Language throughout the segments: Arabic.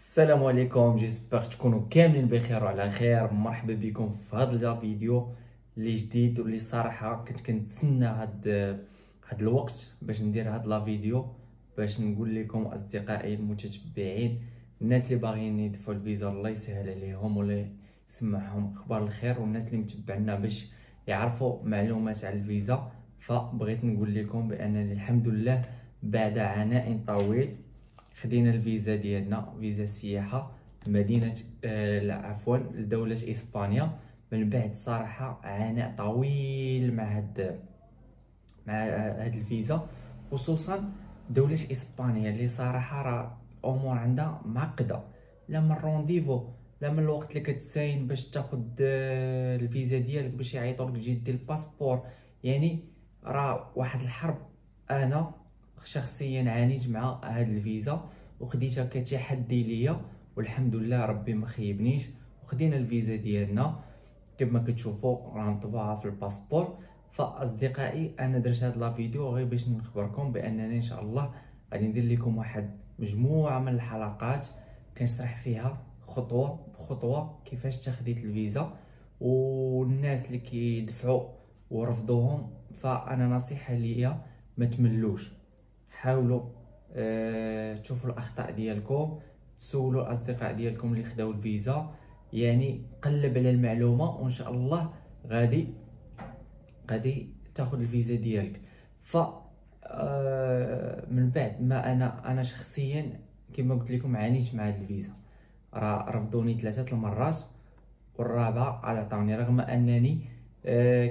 السلام عليكم، جيسبر تكونوا كاملين بخير وعلى خير. مرحبا بكم في هذا الفيديو اللي جديد واللي صراحه كنت كنتسنى هاد الوقت باش ندير هاد الفيديو، باش نقول لكم اصدقائي المتتبعين، الناس اللي باغيين يدفعوا الفيزا الله يسهل عليهم ولا يسمعهم اخبار الخير، والناس اللي متبعنا باش يعرفوا معلومات على الفيزا. فبغيت نقول لكم بانني الحمد لله بعد عناء طويل خدينا الفيزا ديالنا، فيزا السياحه مدينه عفوا لدوله اسبانيا. من بعد صراحه عناء طويل مع هاد الفيزا، خصوصا دوله اسبانيا اللي صراحه راه الامور عندها معقده، لا من رونديفو لا من الوقت اللي كتساين باش تاخد الفيزا ديالك باش يعيطولك تجي دير الباسبور. يعني راه واحد الحرب. انا شخصيا عانيت مع هاد الفيزا وخديتها كتحدي ليا، والحمد لله ربي ما خيبنيش وخدينا الفيزا ديالنا كما كتشوفوا راه مطبوعه في الباسبور. فاصدقائي انا درت هاد لا فيديو غير باش نخبركم بانني ان شاء الله غادي ندير لكم واحد مجموعه من الحلقات كنشرح فيها خطوه بخطوه كيفاش تاخديت الفيزا. والناس اللي كيدفعوا ورفضوهم، فانا نصيحه ليا ما تملوش، حاولوا تشوفوا الاخطاء ديالكم، تسولوا الاصدقاء ديالكم اللي خداو الفيزا، يعني قلب على المعلومه وان شاء الله غادي تاخذ الفيزا ديالك. ف من بعد ما انا شخصيا كما قلت لكم عانيت مع هذه الفيزا، راه رفضوني 3 المرات والرابعه عطاوني، رغم انني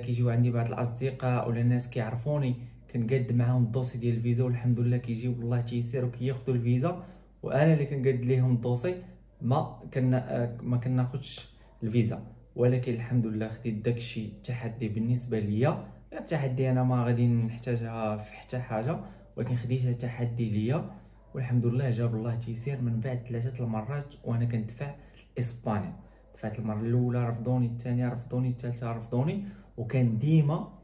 كيجيو عندي بعض الاصدقاء ولا الناس كيعرفوني كنقاد معاهم الدوسي ديال الفيزا، والحمد لله كيجيو والله تيسير وكياخذوا الفيزا، وانا اللي كنقاد ليهم الدوسي ما كناخذش الفيزا. ولكن الحمد لله خديت داكشي تحدي بالنسبه ليا، التحدي انا ما غادي نحتاجها في حتى حاجه، ولكن خديتها تحدي ليا والحمد لله جاب الله تيسير. من بعد 3 المرات وانا كندفع اسبانيا، دفعت المره الاولى رفضوني، الثانيه رفضوني، الثالثه رفضوني، وكان ديما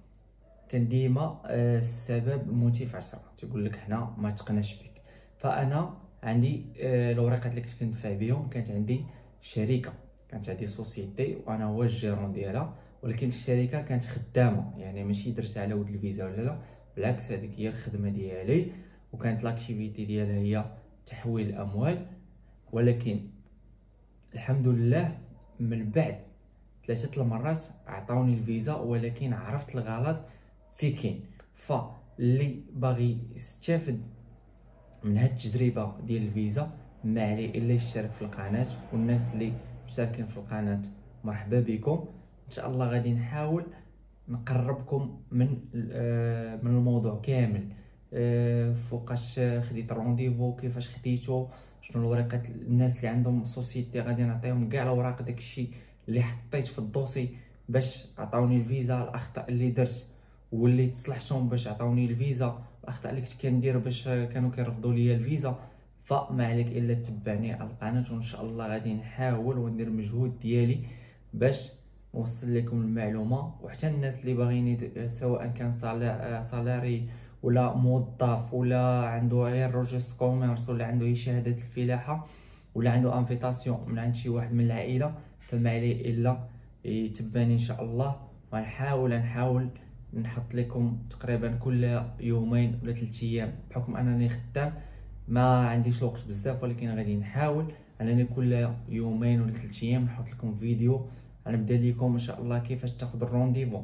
السبب الموتيف 10 تيقول لك حنا ما تقناش فيك. فانا عندي الورقات اللي كنت كندفع بهم، كانت عندي شركه، كانت عندي سوسيتي وانا هو الجيرون ديالها، ولكن الشركه كانت خدامه، يعني ماشي درتها على ود الفيزا ولا لا، بالعكس هذيك هي الخدمه ديالي، وكانت لاكتيفيتي ديالها هي تحويل الاموال. ولكن الحمد لله من بعد 3 المرات عطاوني الفيزا، ولكن عرفت الغلط في كاين. فاللي باغي يستافد من هاد التجربه ديال الفيزا ما عليه الا يشترك في القناه، والناس اللي مشتركين في القناه مرحبا بكم. ان شاء الله غادي نحاول نقربكم من الموضوع كامل، فوقاش خديت رونديفو، كيفاش خديتو، شنو الورقات، الناس اللي عندهم سوسيتي غادي نعطيهم كاع الاوراق داكشي اللي حطيت في الدوسي باش عطاوني الفيزا، الاخطاء اللي درت واللي تصلحتهم باش عطاوني الفيزا، الاخطاء اللي كنت كندير باش كانوا كيرفضوا لي الفيزا. فما عليك الا تتبعني على القناه، وان شاء الله غادي نحاول وندير مجهود ديالي باش نوصل لكم المعلومه. وحتى الناس اللي باغيين سواء كان سالاري ولا موظف ولا عنده غير روجيست كوميرس ولا عنده اي شهاده الفلاحه ولا عنده انفيتاسيون من عند شي واحد من العائله، فما عليه الا يتبعني ان شاء الله. ونحاول نحط لكم تقريبا كل يومين ولا 3 ايام، بحكم انني خدام ما عنديش الوقت بزاف، ولكن غادي نحاول انني كل يومين ولا 3 ايام نحط لكم فيديو غنبدا لكم ان شاء الله كيفاش تاخذ الرونديفو،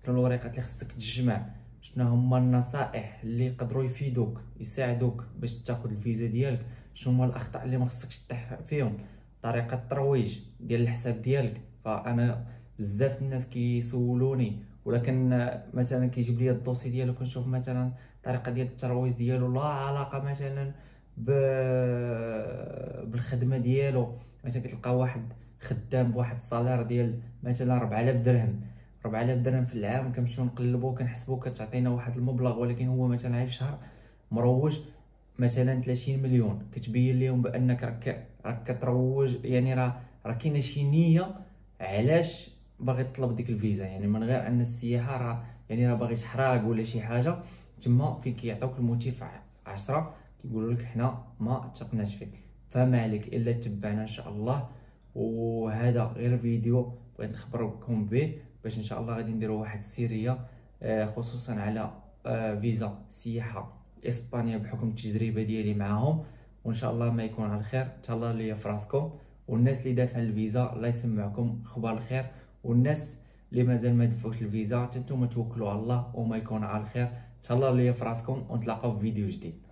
شنو الورقات اللي خصك تجمع، شنو هما النصائح اللي يقدروا يفيدوك يساعدوك باش تاخذ الفيزا ديالك، شنو هما الاخطاء اللي ما خصكش تطيح فيهم، طريقه الترويج ديال الحساب ديالك. فانا بزاف الناس كيسولوني، ولكن مثلا كيجيب لي الدوسي ديالو كنشوف مثلا الطريقه ديال الترويج ديالو لا علاقه مثلا بالخدمه ديالو. مثلا كتلقى واحد خدام بواحد الصالير ديال مثلا 4000 درهم، 4000 درهم في العام، كنمشيو نقلبو كنحسبو كتعطينا واحد المبلغ، ولكن هو مثلا في الشهر مروج مثلا 30 مليون. كتبين لهم بانك راك كتروج، يعني راه كاينه شي نيه علاش باغي تطلب ديك الفيزا، يعني من غير ان السياحه راه يعني راه باغي تحراق ولا شي حاجه. تما فين كيعطيوك الموتيف 10 كيقولوا لك حنا ما تقناش فيك. فما عليك الا تتبعنا ان شاء الله. وهذا غير فيديو بغيت نخبركم به باش ان شاء الله غادي نديروا واحد السيريه خصوصا على فيزا سياحه اسبانيا بحكم التجربه ديالي معاهم، وان شاء الله ما يكون على الخير. تهلاو ليا في راسكم، والناس اللي دافعه الفيزا الله يسمعكم اخبار الخير، والناس اللي مازال ما دفعوش الفيزا حتى نتوما توكلوا على الله وما يكون على الخير. تهلاو ليا في راسكم ونتلاقاو في فيديو جديد.